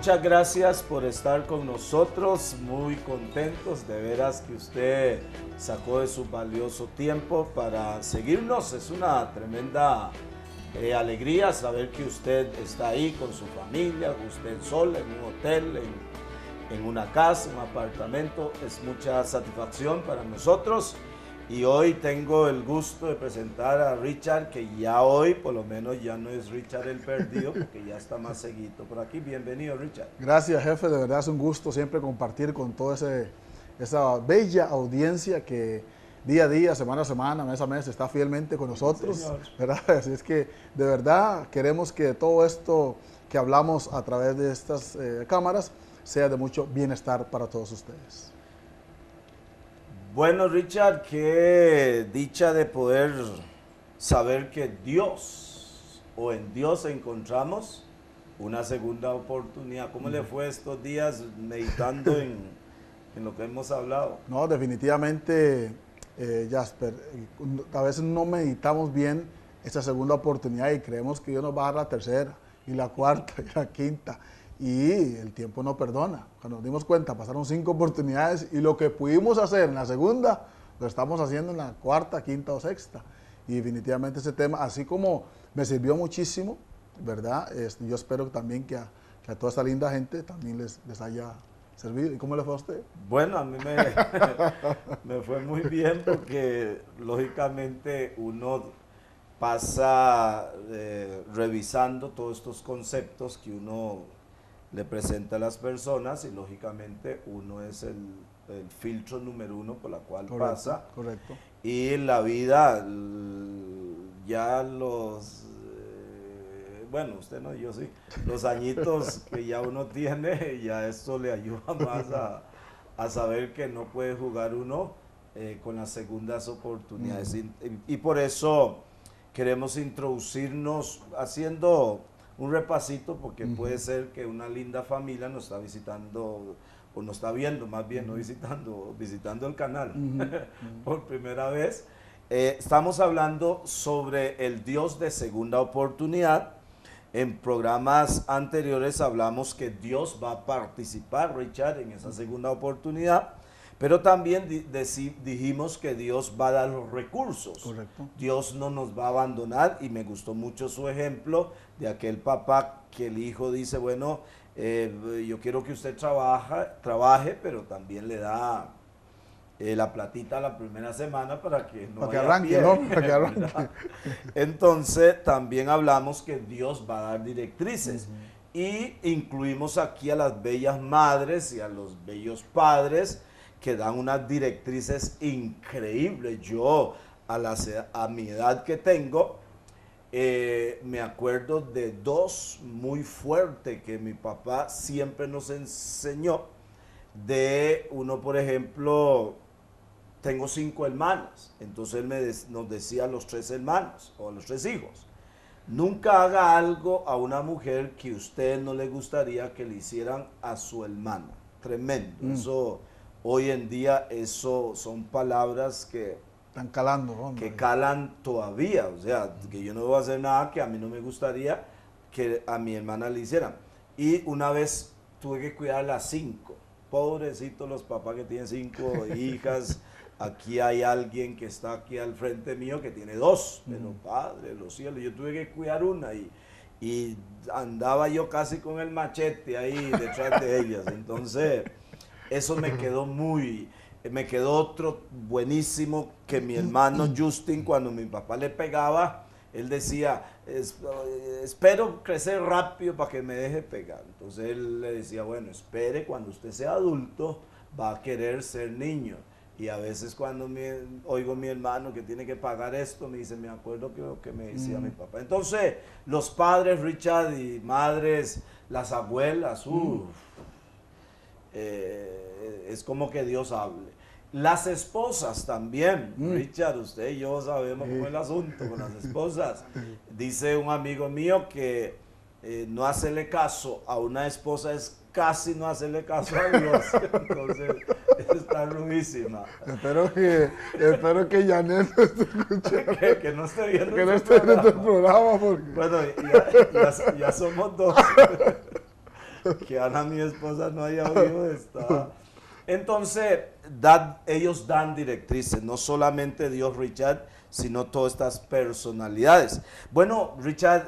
muchas gracias por estar con nosotros, muy contentos de veras que usted sacó de su valioso tiempo para seguirnos. Es una tremenda alegría saber que usted está ahí con su familia, usted solo en un hotel, en una casa, un apartamento. Es mucha satisfacción para nosotros. Y hoy tengo el gusto de presentar a Richard, que ya hoy por lo menos ya no es Richard el perdido, porque ya está más seguido por aquí. Bienvenido, Richard. Gracias, jefe, de verdad es un gusto siempre compartir con toda esa bella audiencia que día a día, semana a semana, mes a mes está fielmente con nosotros, Señor. ¿verdad? Así es que de verdad queremos que todo esto que hablamos a través de estas cámaras sea de mucho bienestar para todos ustedes. Bueno, Richard, qué dicha de poder saber que Dios, o en Dios encontramos una segunda oportunidad. ¿Cómo le fue estos días meditando en lo que hemos hablado? No, definitivamente, Jasper, a veces no meditamos bien esa segunda oportunidad y creemos que Dios nos va a dar la tercera y la cuarta y la quinta. Y el tiempo no perdona. Cuando nos dimos cuenta, pasaron 5 oportunidades y lo que pudimos hacer en la segunda, lo estamos haciendo en la cuarta, quinta o sexta. Y definitivamente ese tema, así como me sirvió muchísimo, ¿verdad? Yo espero también que a toda esta linda gente también les haya servido. ¿Y cómo le fue a usted? Bueno, a mí me fue muy bien porque lógicamente uno pasa revisando todos estos conceptos que uno le presenta a las personas y lógicamente uno es el filtro número 1 por la cual Correcto, pasa. correcto. Y en la vida ya bueno, usted no, yo sí, los añitos que ya uno tiene, ya esto le ayuda más a saber que no puede jugar uno con las segundas oportunidades. Y por eso queremos introducirnos haciendo un repasito, porque puede ser que una linda familia nos está visitando, o nos está viendo más bien, no visitando el canal por primera vez. Estamos hablando sobre el Dios de segunda oportunidad. En programas anteriores hablamos que Dios va a participar, Richard, en esa segunda oportunidad. Pero también dijimos que Dios va a dar los recursos. Correcto. Dios no nos va a abandonar, y me gustó mucho su ejemplo de aquel papá que el hijo dice, bueno, yo quiero que usted trabaje, pero también le da la platita la primera semana para que no Para que haya arranque, pie, ¿no? Para que arranque. ¿verdad? Entonces también hablamos que Dios va a dar directrices. Y incluimos aquí a las bellas madres y a los bellos padres que dan unas directrices increíbles. Yo, a mi edad que tengo, me acuerdo de 2 muy fuertes que mi papá siempre nos enseñó. De uno, por ejemplo, tengo 5 hermanas, entonces él nos decía a los 3 hermanos o a los 3 hijos: nunca haga algo a una mujer que usted no le gustaría que le hicieran a su hermana. Tremendo. Eso, hoy en día, eso son palabras que Están calando, ¿no? que calan todavía. O sea, que yo no voy a hacer nada que a mí no me gustaría que a mi hermana le hicieran. Y una vez tuve que cuidar a las 5. Pobrecitos los papás que tienen 5 hijas. Aquí hay alguien que está aquí al frente mío que tiene 2. Pero padre, los cielos, yo tuve que cuidar una y andaba yo casi con el machete ahí detrás de ellas. Entonces, eso me quedó otro buenísimo, que mi hermano Justin, cuando mi papá le pegaba, él decía, espero crecer rápido para que me deje pegar. Entonces él le decía, bueno, espere, cuando usted sea adulto va a querer ser niño. Y a veces cuando oigo a mi hermano que tiene que pagar esto, me dice, me acuerdo que me decía mi papá. Entonces, los padres, Richard, y madres, las abuelas, es como que Dios hable. Las esposas también, Richard, usted y yo sabemos cómo es el asunto con las esposas. Dice un amigo mío que no hacerle caso a una esposa es casi no hacerle caso a Dios. Entonces, está rudísima. Espero que Janet no esté escuchando. Que no esté viendo Que no este esté viendo el programa. programa porque... Bueno, ya somos 2. que Ana, mi esposa, no haya oído esta. Entonces, ellos dan directrices, no solamente Dios, Richard, sino todas estas personalidades. Bueno, Richard,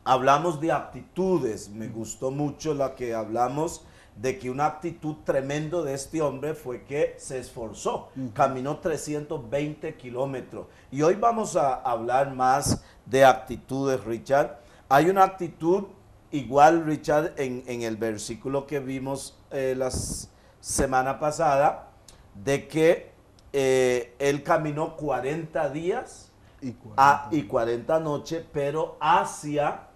hablamos de aptitudes. Me gustó mucho la que hablamos de que una actitud tremendo de este hombre fue que se esforzó, caminó 320 kilómetros. Y hoy vamos a hablar más de actitudes, Richard. Hay una actitud igual, Richard, en el versículo que vimos la semana pasada, de que él caminó 40 días y 40 noches, pero hacia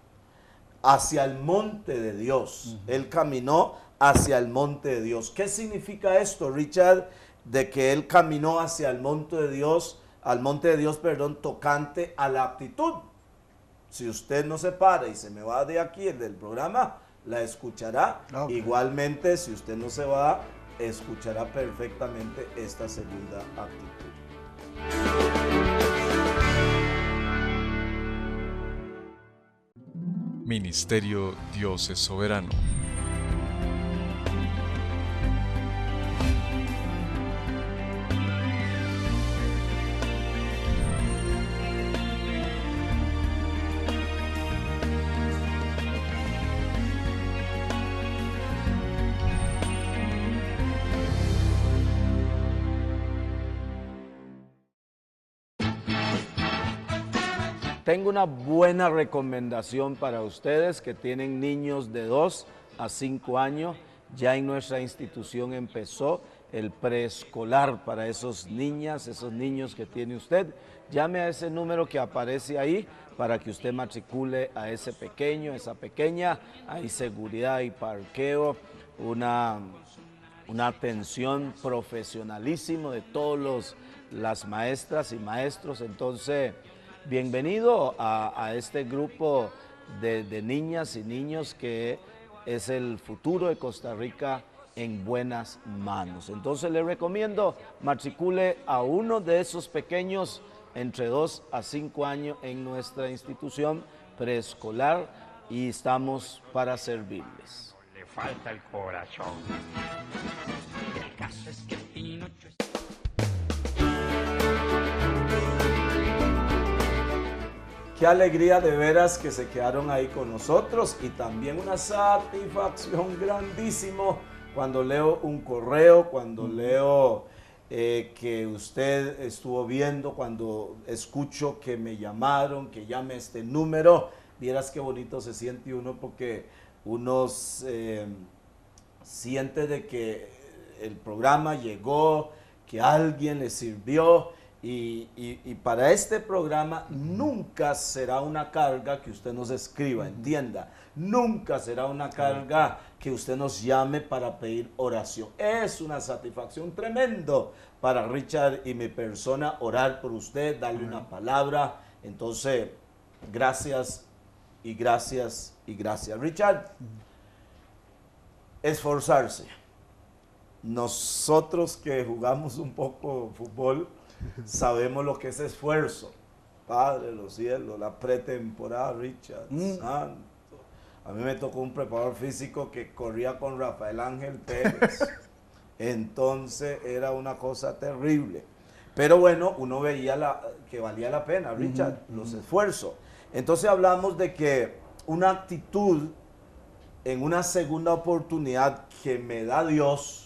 el monte de Dios. Él caminó hacia el monte de Dios. ¿Qué significa esto, Richard? De que él caminó hacia el monte de Dios, tocante a la aptitud. Si usted no se para y se me va de aquí, el del programa, la escuchará. Okay. Igualmente, si usted no se va, escuchará perfectamente esta segunda actitud. Ministerio Dios es Soberano. Tengo una buena recomendación para ustedes que tienen niños de 2 a 5 años. Ya en nuestra institución empezó el preescolar para esos niñas, esos niños que tiene usted. Llame a ese número que aparece ahí para que usted matricule a ese pequeño, esa pequeña. Hay seguridad y parqueo, una atención profesionalísimo de todas las maestras y maestros. Entonces, bienvenido a este grupo de niñas y niños que es el futuro de Costa Rica en buenas manos. Entonces le recomiendo matricule a uno de esos pequeños entre 2 a 5 años en nuestra institución preescolar y estamos para servirles. Le falta el corazón. El caso es que Pinocho... Qué alegría de veras que se quedaron ahí con nosotros y también una satisfacción grandísimo cuando leo un correo, cuando leo que usted estuvo viendo, cuando escucho que me llamaron, que llame este número. Vieras qué bonito se siente uno porque uno siente de que el programa llegó, que alguien le sirvió. Y para este programa nunca será una carga que usted nos escriba, entienda. Nunca será una carga que usted nos llame para pedir oración. Es una satisfacción tremendo para Richard y mi persona orar por usted, darle una palabra. Entonces, gracias y gracias y gracias. Richard, esforzarse. Nosotros que jugamos un poco fútbol, sabemos lo que es esfuerzo. Padre de los cielos, la pretemporada, Richard, santo. A mí me tocó un preparador físico que corría con Rafael Ángel Pérez. Entonces era una cosa terrible. Pero bueno, uno veía que valía la pena, Richard, los esfuerzos. Entonces hablamos de que una actitud en una segunda oportunidad que me da Dios,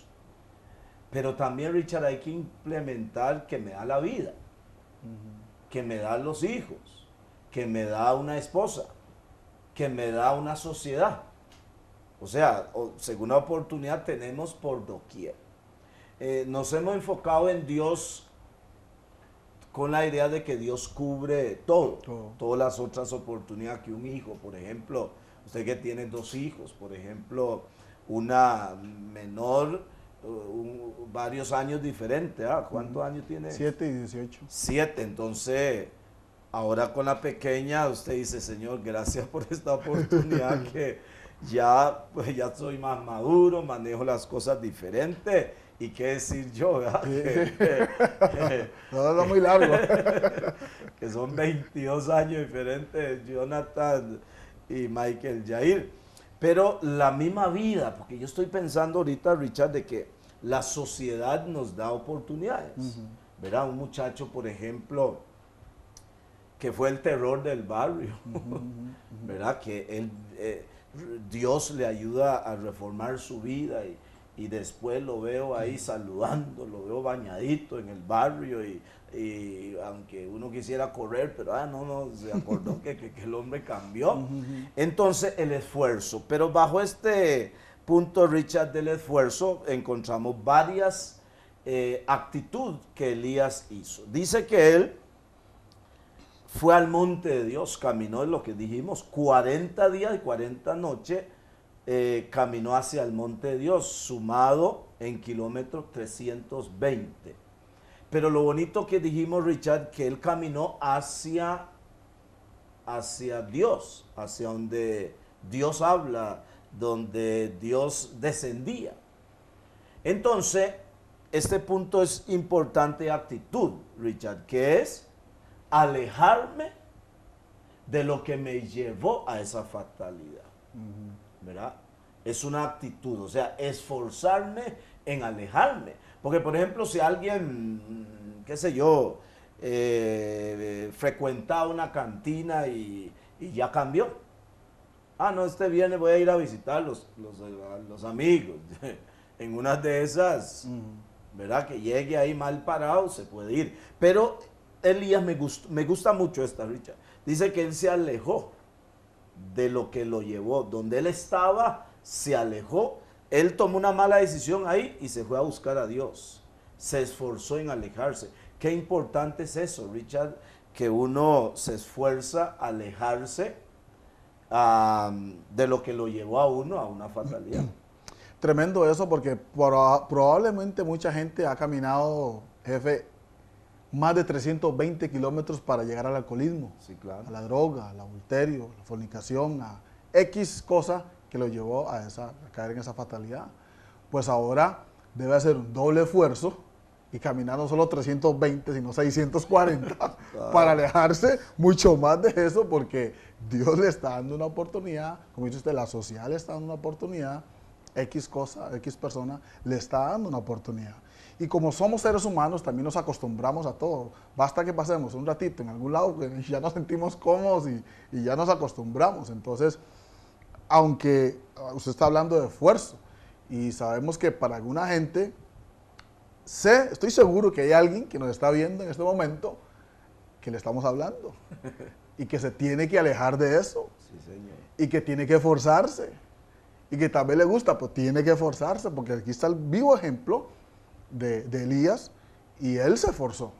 pero también, Richard, hay que implementar que me da la vida, que me da los hijos, que me da una esposa, que me da una sociedad. O sea, segunda oportunidad tenemos por doquier. Nos hemos enfocado en Dios con la idea de que Dios cubre todo, todas las otras oportunidades que un hijo, por ejemplo, usted que tiene 2 hijos, por ejemplo, una menor, varios años diferentes. ¿Cuántos años tiene? 7 y 18. 7, entonces ahora con la pequeña usted dice, Señor, gracias por esta oportunidad que ya soy más maduro, manejo las cosas diferentes. ¿Y qué decir yo? No, muy largo. Que son 22 años diferentes, Jonathan y Michael Jair. Pero la misma vida, porque yo estoy pensando ahorita, Richard, de que la sociedad nos da oportunidades. ¿Verdad? Un muchacho, por ejemplo, que fue el terror del barrio, ¿verdad? Que él, Dios le ayuda a reformar su vida y después lo veo ahí saludando, lo veo bañadito en el barrio y aunque uno quisiera correr, pero no, se acordó que el hombre cambió. Entonces el esfuerzo, pero bajo este punto, Richard, del esfuerzo, encontramos varias actitudes que Elías hizo. Dice que él fue al monte de Dios, caminó, lo que dijimos, 40 días y 40 noches, caminó hacia el monte de Dios, sumado en kilómetros 320. Pero lo bonito que dijimos, Richard, que él caminó hacia Dios, hacia donde Dios habla, donde Dios descendía. Entonces, este punto es importante, actitud, Richard, que es alejarme de lo que me llevó a esa fatalidad. ¿Verdad? Es una actitud, o sea, esforzarme en alejarme. Porque, por ejemplo, si alguien, qué sé yo, frecuentaba una cantina y ya cambió. No, este viernes voy a ir a visitar los amigos. En una de esas, ¿verdad? Que llegue ahí mal parado, se puede ir. Pero Elías me gusta mucho esta, Richard. Dice que él se alejó de lo que lo llevó. Donde él estaba, se alejó. Él tomó una mala decisión ahí y se fue a buscar a Dios. Se esforzó en alejarse. Qué importante es eso, Richard, que uno se esfuerza a alejarse de lo que lo llevó a uno a una fatalidad. Tremendo eso, porque probablemente mucha gente ha caminado, jefe, más de 320 kilómetros para llegar al alcoholismo, Sí, claro. a la droga, al adulterio, a la fornicación, a X cosa que lo llevó a caer en esa fatalidad. Pues ahora debe hacer un doble esfuerzo y caminar no solo 320, sino 640 para alejarse mucho más de eso, porque Dios le está dando una oportunidad, como dice usted, la sociedad le está dando una oportunidad, X cosa, X persona le está dando una oportunidad. Y como somos seres humanos, también nos acostumbramos a todo. Basta que pasemos un ratito en algún lado que ya nos sentimos cómodos y ya nos acostumbramos. Entonces, aunque usted está hablando de esfuerzo, y sabemos que para alguna gente, estoy seguro que hay alguien que nos está viendo en este momento que le estamos hablando y que se tiene que alejar de eso. Sí, señor. Y que tiene que esforzarse. Y que también le gusta, pues tiene que esforzarse, porque aquí está el vivo ejemplo de Elías, y él se esforzó.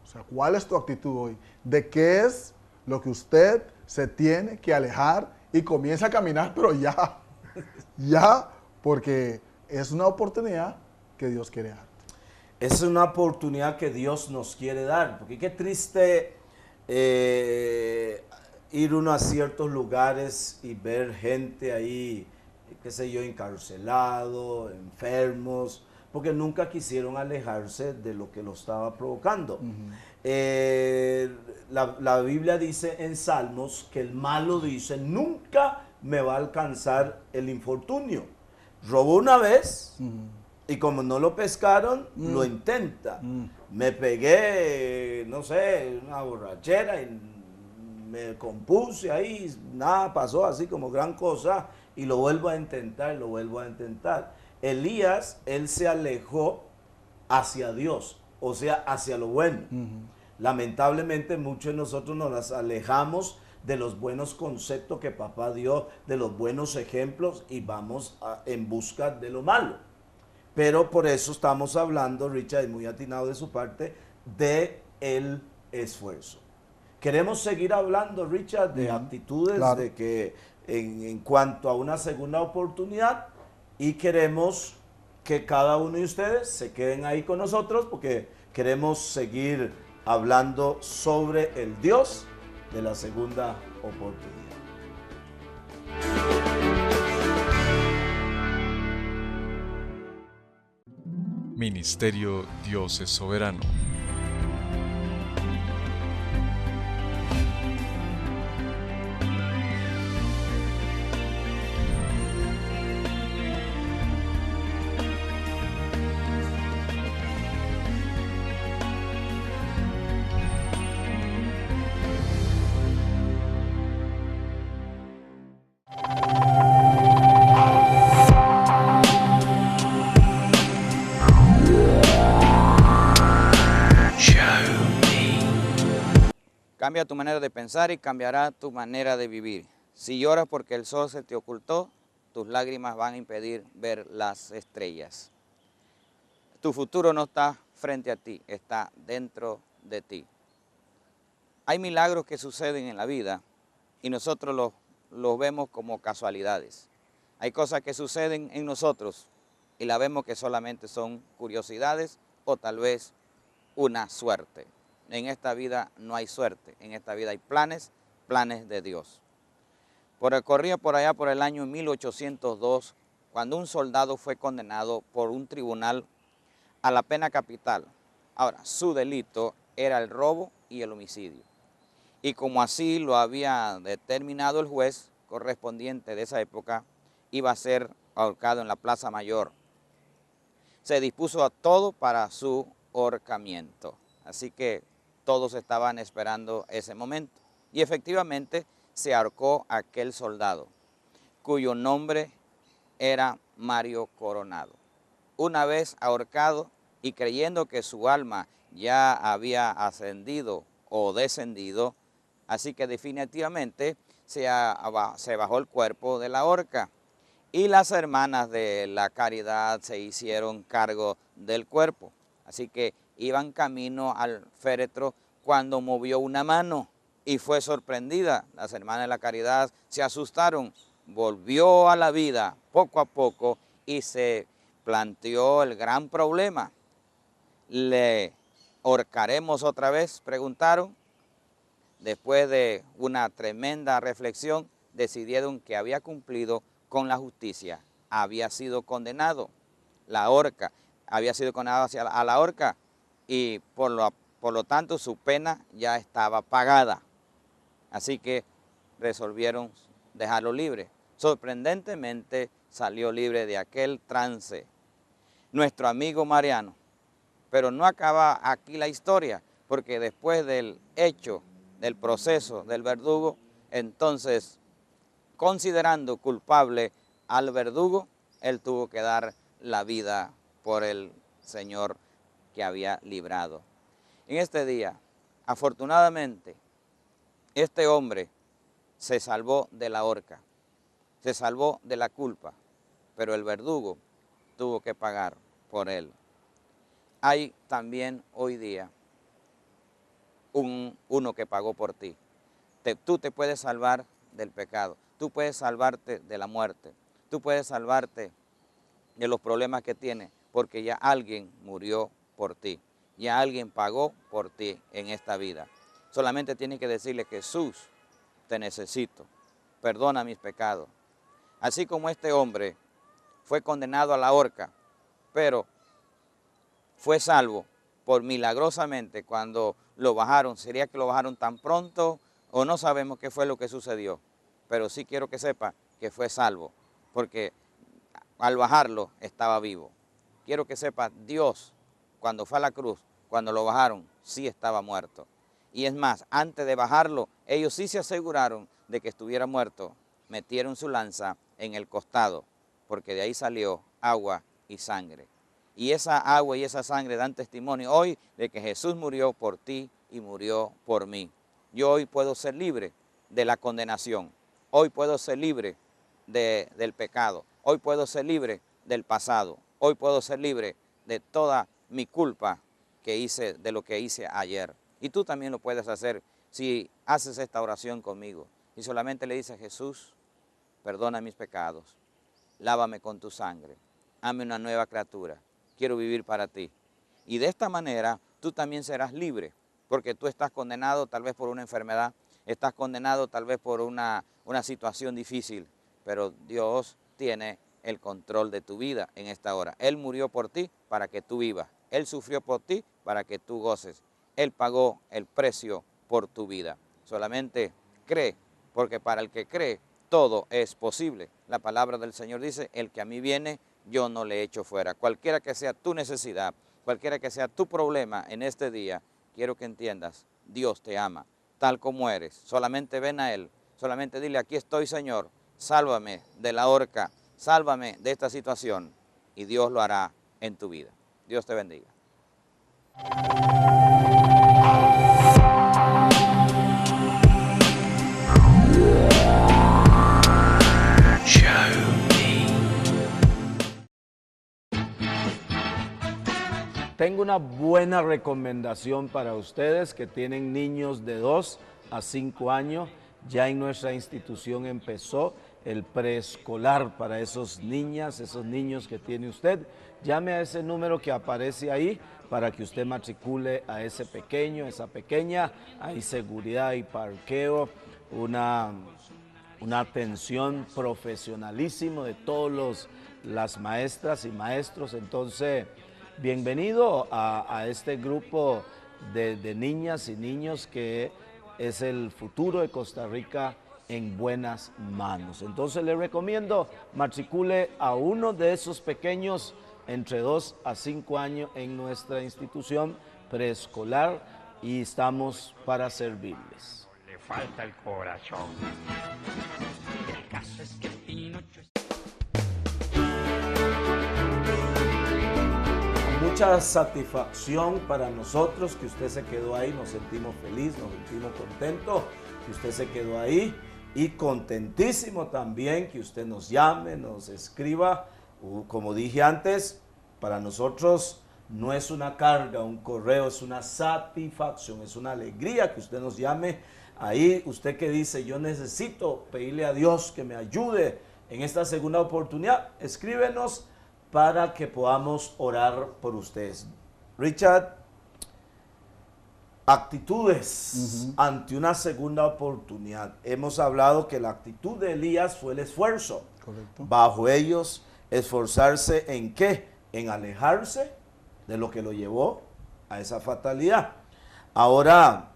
O sea, ¿cuál es tu actitud hoy? ¿De qué es lo que usted se tiene que alejar y comienza a caminar, pero ya, porque es una oportunidad que Dios quiere dar? Es una oportunidad que Dios nos quiere dar, porque qué triste ir uno a ciertos lugares y ver gente ahí, qué sé yo, encarcelado, enfermos, porque nunca quisieron alejarse de lo que lo estaba provocando. La Biblia dice en Salmos que el malo dice, nunca me va a alcanzar el infortunio. Robó una vez y como no lo pescaron, lo intenta. Me pegué, no sé, una borrachera y me compuse ahí, nada pasó así como gran cosa y lo vuelvo a intentar, lo vuelvo a intentar. Elías, él se alejó hacia Dios, o sea, hacia lo bueno. Lamentablemente muchos de nosotros nos alejamos de los buenos conceptos que papá dio, de los buenos ejemplos y vamos en busca de lo malo. Pero por eso estamos hablando, Richard, y muy atinado de su parte, de el esfuerzo. Queremos seguir hablando, Richard, de actitudes, claro, de que en cuanto a una segunda oportunidad, y queremos que cada uno de ustedes se queden ahí con nosotros porque queremos seguir hablando sobre el Dios de la segunda oportunidad. Ministerio Dios es Soberano. Cambia tu manera de pensar y cambiará tu manera de vivir. Si lloras porque el sol se te ocultó, tus lágrimas van a impedir ver las estrellas. Tu futuro no está frente a ti, está dentro de ti. Hay milagros que suceden en la vida y nosotros los vemos como casualidades. Hay cosas que suceden en nosotros y la vemos que solamente son curiosidades o tal vez una suerte. En esta vida no hay suerte, en esta vida hay planes de Dios. Corría por allá por el año 1802, cuando un soldado fue condenado por un tribunal a la pena capital. Ahora, su delito era el robo y el homicidio. Y como así lo había determinado el juez correspondiente de esa época, iba a ser ahorcado en la Plaza Mayor. Se dispuso a todo para su ahorcamiento. Así que todos estaban esperando ese momento. Y efectivamente se ahorcó aquel soldado, cuyo nombre era Mario Coronado. Una vez ahorcado y creyendo que su alma ya había ascendido o descendido, así que definitivamente se bajó el cuerpo de la horca y las hermanas de la caridad se hicieron cargo del cuerpo. Así que iban camino al féretro cuando movió una mano y fue sorprendida. Las hermanas de la caridad se asustaron, volvió a la vida poco a poco y se planteó el gran problema. ¿Le ahorcaremos otra vez?, preguntaron. Después de una tremenda reflexión, decidieron que había cumplido con la justicia, había sido condenado, la horca, había sido condenado a la horca y por lo tanto su pena ya estaba pagada. Así que resolvieron dejarlo libre. Sorprendentemente salió libre de aquel trance nuestro amigo Mariano. Pero no acaba aquí la historia, porque después del hecho, del proceso del verdugo, entonces, considerando culpable al verdugo, él tuvo que dar la vida por el Señor que había librado. En este día, afortunadamente, este hombre se salvó de la horca, se salvó de la culpa, pero el verdugo tuvo que pagar por él. Hay también hoy día uno que pagó por ti. Tú te puedes salvar del pecado, tú puedes salvarte de la muerte, tú puedes salvarte de los problemas que tienes, porque ya alguien murió por ti, ya alguien pagó por ti en esta vida. Solamente tienes que decirle: Jesús, te necesito, perdona mis pecados. Así como este hombre fue condenado a la horca, pero fue salvo por milagrosamente cuando lo bajaron. ¿Sería que lo bajaron tan pronto o no sabemos qué fue lo que sucedió? Pero sí quiero que sepa que fue salvo, porque al bajarlo estaba vivo. Quiero que sepa, Dios, cuando fue a la cruz, cuando lo bajaron, sí estaba muerto. Y es más, antes de bajarlo, ellos sí se aseguraron de que estuviera muerto. Metieron su lanza en el costado, porque de ahí salió agua y sangre. Y esa agua y esa sangre dan testimonio hoy de que Jesús murió por ti y murió por mí. Yo hoy puedo ser libre de la condenación. Hoy puedo ser libre del pecado. Hoy puedo ser libre del pasado. Hoy puedo ser libre de toda mi culpa que hice, de lo que hice ayer. Y tú también lo puedes hacer si haces esta oración conmigo. Y solamente le dices: Jesús, perdona mis pecados. Lávame con tu sangre. Hazme una nueva criatura. Quiero vivir para ti. Y de esta manera tú también serás libre, porque tú estás condenado tal vez por una enfermedad, estás condenado tal vez por una situación difícil, pero Dios tiene el control de tu vida en esta hora. Él murió por ti para que tú vivas. Él sufrió por ti para que tú goces. Él pagó el precio por tu vida. Solamente cree, porque para el que cree todo es posible. La palabra del Señor dice: el que a mí viene, yo no le echo fuera. Cualquiera que sea tu necesidad, cualquiera que sea tu problema en este día, quiero que entiendas, Dios te ama tal como eres. Solamente ven a Él, solamente dile: aquí estoy, Señor, sálvame de la horca, sálvame de esta situación, y Dios lo hará en tu vida. Dios te bendiga. una buena recomendación para ustedes que tienen niños de 2 a 5 años. Ya en nuestra institución empezó el preescolar para esos niñas, esos niños que tiene usted. Llame a ese número que aparece ahí para que usted matricule a ese pequeño, esa pequeña. Hay seguridad y parqueo, una atención profesionalísimo de todas las maestras y maestros. Entonces, bienvenido a este grupo de niñas y niños que es el futuro de Costa Rica en buenas manos. Entonces le recomiendo matricule a uno de esos pequeños entre 2 a 5 años en nuestra institución preescolar y estamos para servirles. Le falta el corazón. El caso es que Pinocho Mucha satisfacción para nosotros que usted se quedó ahí, nos sentimos felices, nos sentimos contentos que usted se quedó ahí y contentísimo también que usted nos llame, nos escriba. Como dije antes, para nosotros no es una carga, un correo, es una satisfacción, es una alegría que usted nos llame ahí. Usted que dice, yo necesito pedirle a Dios que me ayude en esta segunda oportunidad, escríbenos para que podamos orar por ustedes. Richard, actitudes ante una segunda oportunidad. Hemos hablado que la actitud de Elías fue el esfuerzo. Correcto. Bajo ellos, esforzarse ¿en qué? En alejarse de lo que lo llevó a esa fatalidad. Ahora,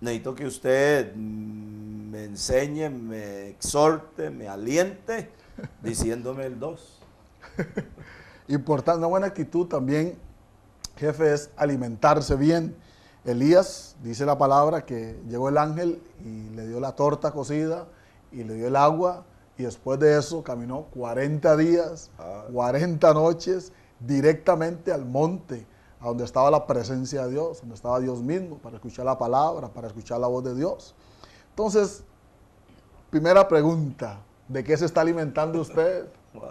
necesito que usted me enseñe, me exhorte, me aliente, diciéndome el 2. Importante, una buena actitud también, jefe, es alimentarse bien. Elías, dice la palabra, que llegó el ángel y le dio la torta cocida y le dio el agua, y después de eso caminó 40 días, 40 noches, directamente al monte, a donde estaba la presencia de Dios, donde estaba Dios mismo, para escuchar la palabra, para escuchar la voz de Dios. Entonces, primera pregunta, ¿de qué se está alimentando usted? Wow.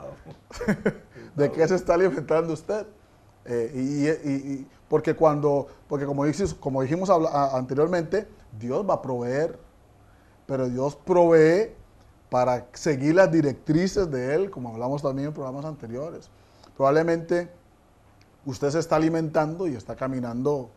¿De qué se está alimentando usted? Porque como dijimos anteriormente, Dios va a proveer, pero Dios provee para seguir las directrices de Él, como hablamos también en programas anteriores. Probablemente usted se está alimentando y está caminando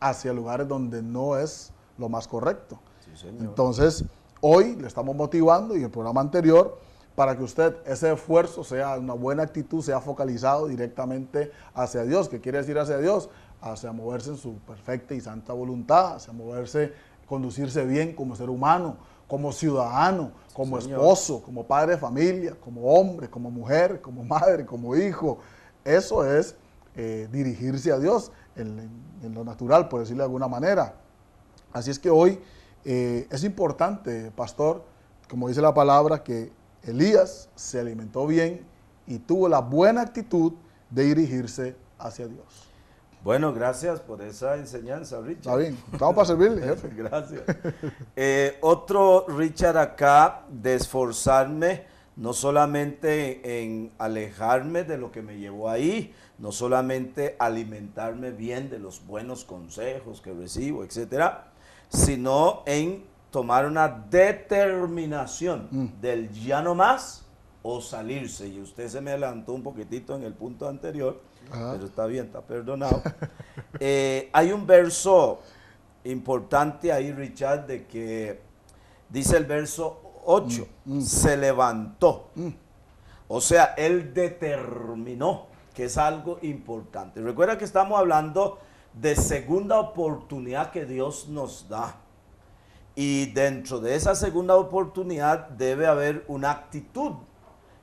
hacia lugares donde no es lo más correcto. Sí, señor. Entonces, hoy le estamos motivando, y el programa anterior, para que usted, ese esfuerzo sea una buena actitud, sea focalizado directamente hacia Dios. ¿Qué quiere decir hacia Dios? Hacia moverse en su perfecta y santa voluntad, hacia moverse, conducirse bien como ser humano, como ciudadano, como esposo, como padre de familia, como hombre, como mujer, como madre, como hijo. Eso es dirigirse a Dios en lo natural, por decirlo de alguna manera. Así es que hoy es importante, pastor, como dice la palabra, que Elías se alimentó bien y tuvo la buena actitud de dirigirse hacia Dios. Bueno, gracias por esa enseñanza, Richard. Está bien, estamos para servirle, jefe. Gracias. Otro, Richard, acá, de esforzarme, no solamente en alejarme de lo que me llevó ahí, no solamente alimentarme bien de los buenos consejos que recibo, etcétera, sino en tomar una determinación del ya no más o salirse. Y usted se me adelantó un poquitito en el punto anterior, pero está bien, está perdonado. Hay un verso importante ahí, Richard, de que dice el verso 8, se levantó. O sea, él determinó, que es algo importante. Recuerda que estamos hablando de segunda oportunidad que Dios nos da. Y dentro de esa segunda oportunidad debe haber una actitud.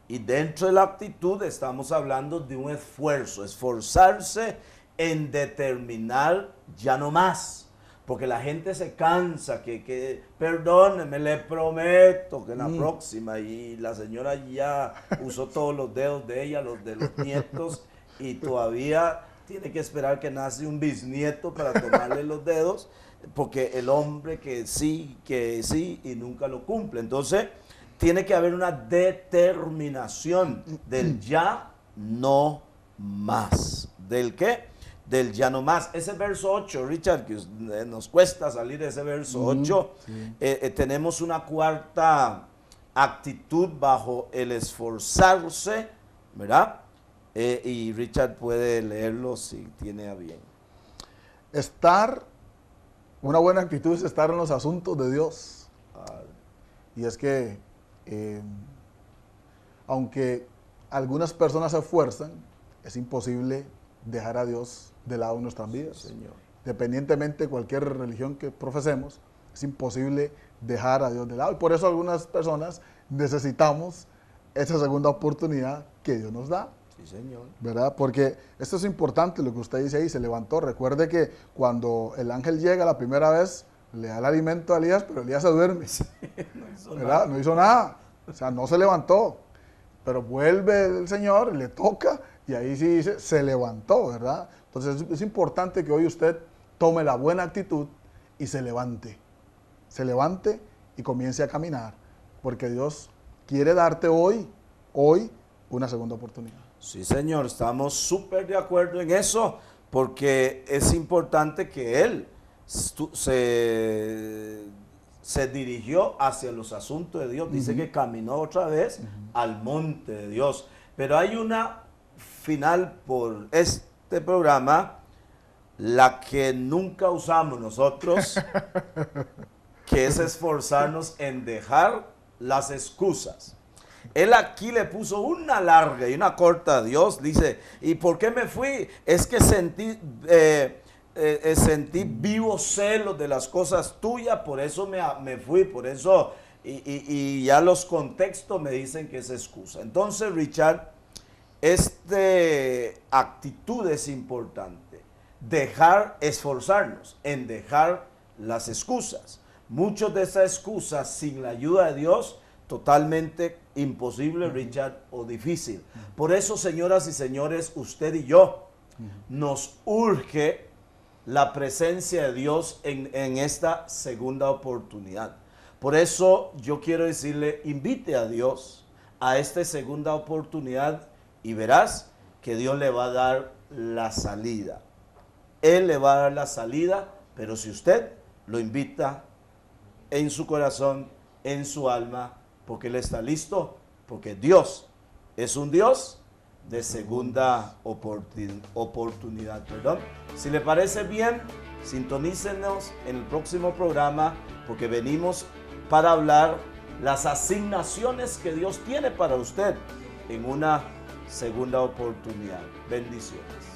Y dentro de la actitud estamos hablando de un esfuerzo, esforzarse en determinar ya no más. Porque la gente se cansa, que perdóneme, le prometo que en la próxima, y la señora ya usó todos los dedos de ella, los de los nietos, y todavía tiene que esperar que nace un bisnieto para tomarle los dedos, porque el hombre que sí, y nunca lo cumple. Entonces, tiene que haber una determinación del ya no más. ¿Del qué? Del ya no más. Ese verso 8, Richard, que nos cuesta salir de ese verso 8, tenemos una cuarta actitud bajo el esforzarse, ¿verdad? Y Richard puede leerlo si tiene a bien. Una buena actitud es estar en los asuntos de Dios. Y es que, aunque algunas personas se esfuerzan, es imposible dejar a Dios de lado en nuestras vidas. Señor. Independientemente de cualquier religión que profesemos, es imposible dejar a Dios de lado. Y por eso algunas personas necesitamos esa segunda oportunidad que Dios nos da. Sí, Señor. ¿Verdad? Porque esto es importante lo que usted dice ahí, se levantó. Recuerde que cuando el ángel llega la primera vez, le da el alimento a Elías, pero Elías se duerme. No hizo ¿verdad? nada. No hizo nada. O sea, no se levantó. Pero vuelve el Señor, le toca, y ahí sí dice, se levantó, ¿verdad? Entonces es importante que hoy usted tome la buena actitud y se levante. Se levante y comience a caminar. Porque Dios quiere darte hoy una segunda oportunidad. Sí, Señor, estamos súper de acuerdo en eso, porque es importante que Él se dirigió hacia los asuntos de Dios. Dice que caminó otra vez al monte de Dios. Pero hay una final por este programa, la que nunca usamos nosotros, que es esforzarnos en dejar las excusas. Él aquí le puso una larga y una corta a Dios. Dice, ¿y por qué me fui? Es que sentí vivo celo de las cosas tuyas, por eso me fui, por eso, y ya los contextos me dicen que es excusa. Entonces, Richard, esta actitud es importante. Esforzarnos en dejar las excusas. Muchas de esas excusas, sin la ayuda de Dios, totalmente imposible, Richard, o difícil. Por eso, señoras y señores, usted y yo, nos urge la presencia de Dios en esta segunda oportunidad. Por eso yo quiero decirle, invite a Dios a esta segunda oportunidad y verás que Dios le va a dar la salida. Él le va a dar la salida, pero si usted lo invita en su corazón, en su alma, porque Él está listo, porque Dios es un Dios de segunda oportunidad. Perdón. Si le parece bien, sintonícenos en el próximo programa, porque venimos para hablar las asignaciones que Dios tiene para usted en una segunda oportunidad. Bendiciones.